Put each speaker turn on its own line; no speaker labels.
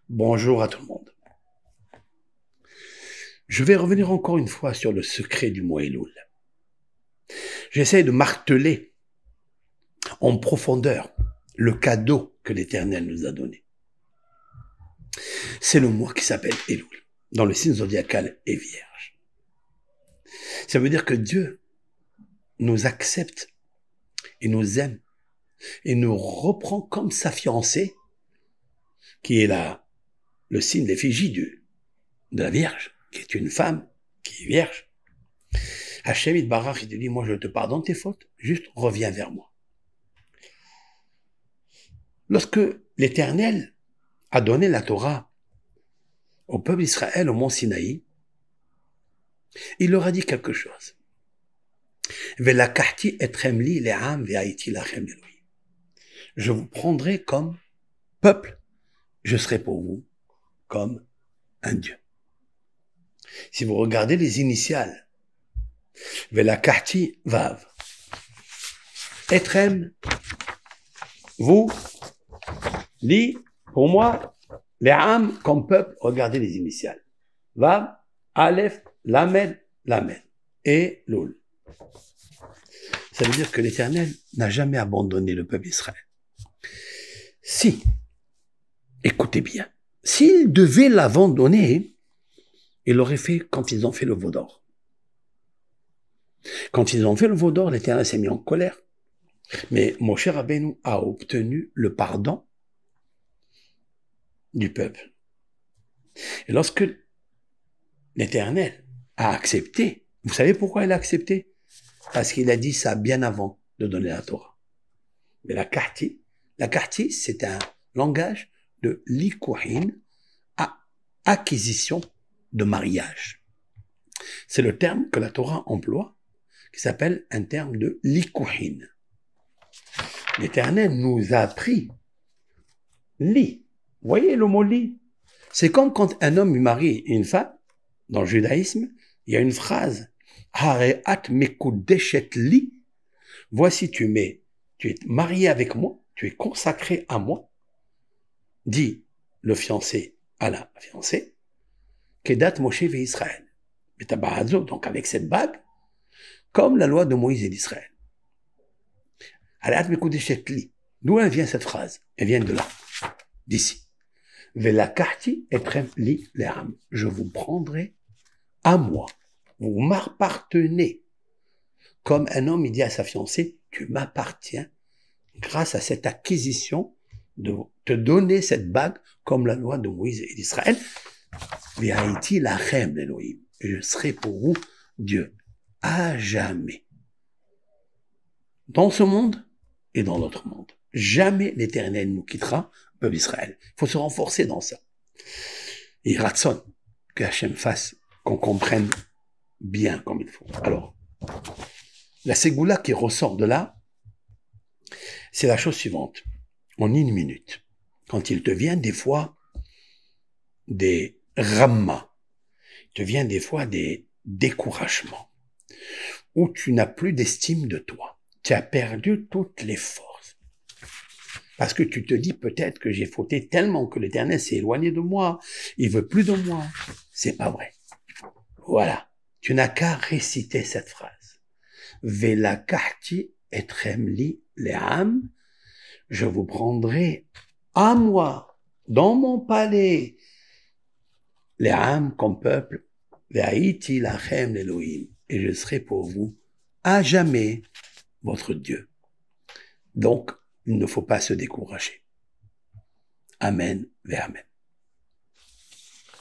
Bonjour à tout le monde. Je vais revenir encore une fois sur le secret du mot Elul. J'essaie de marteler en profondeur le cadeau que l'Éternel nous a donné. C'est le mois qui s'appelle Elul, dans le signe zodiacal et vierge. Ça veut dire que Dieu nous accepte et nous aime et nous reprend comme sa fiancée, qui est le signe d'effigie de la Vierge, qui est une femme qui est vierge. Hachem Yitbarach, il te dit, moi je te pardonne tes fautes, juste reviens vers moi. Lorsque l'Éternel a donné la Torah au peuple d'Israël au mont Sinaï, il leur a dit quelque chose. Velakahti etrem li le'am ve'haïti lachem Elohim. Je vous prendrai comme peuple, je serai pour vous comme un Dieu. Si vous regardez les initiales, Velakahti vav, etrem, vous, li, pour moi, le'am comme peuple, regardez les initiales. Vav, Aleph, Lamed, Lamed et Loul. Ça veut dire que l'Éternel n'a jamais abandonné le peuple d'Israël. Si, écoutez bien, s'il devait l'abandonner, il l'aurait fait quand ils ont fait le veau d'or. Quand ils ont fait le veau d'or, l'Éternel s'est mis en colère. Mais Moshe Rabbeinu a obtenu le pardon du peuple. Et lorsque l'Éternel a accepté, vous savez pourquoi il a accepté? Parce qu'il a dit ça bien avant de donner la Torah. Mais la Kahti, c'est un langage de likuhin, à acquisition de mariage. C'est le terme que la Torah emploie, qui s'appelle un terme de likuhin. L'Éternel nous a appris li. Vous voyez le mot li? C'est comme quand un homme marie une femme, dans le judaïsme, il y a une phrase, Hareat mekudeshet li. Voici tu es marié avec moi, tu es consacré à moi, dit le fiancé à la fiancée, Kedat Moshe ve Israël. Donc avec cette bague, comme la loi de Moïse et d'Israël. Hareat mekudeshet li. D'où elle vient cette phrase? Elle vient de là, d'ici. Velakahti etrem li le'am. Je vous prendrai à moi. Vous m'appartenez. Comme un homme, il dit à sa fiancée, tu m'appartiens grâce à cette acquisition de te donner cette bague comme la loi de Moïse et d'Israël. Ve'haïti lachem Elohim. Je serai pour vous Dieu à jamais. Dans ce monde et dans l'autre monde. Jamais l'Éternel nous quittera, peuple d'Israël. Il faut se renforcer dans ça. Et Ratson, que Hachem fasse qu'on comprenne bien comme il faut. Alors, la ségoula qui ressort de là, c'est la chose suivante. En une minute, quand il te vient des fois des rammas, il te vient des fois des découragements, où tu n'as plus d'estime de toi. Tu as perdu toutes les forces. Parce que tu te dis peut-être que j'ai fauté tellement que l'Éternel s'est éloigné de moi, il veut plus de moi. C'est pas vrai. Voilà. Tu n'as qu'à réciter cette phrase. Velakahti etrem li le'am. Je vous prendrai à moi, dans mon palais, le'am comme peuple, ve'haïti lachem Elohim. Et je serai pour vous à jamais votre Dieu. Donc, il ne faut pas se décourager. Amen, ve amen.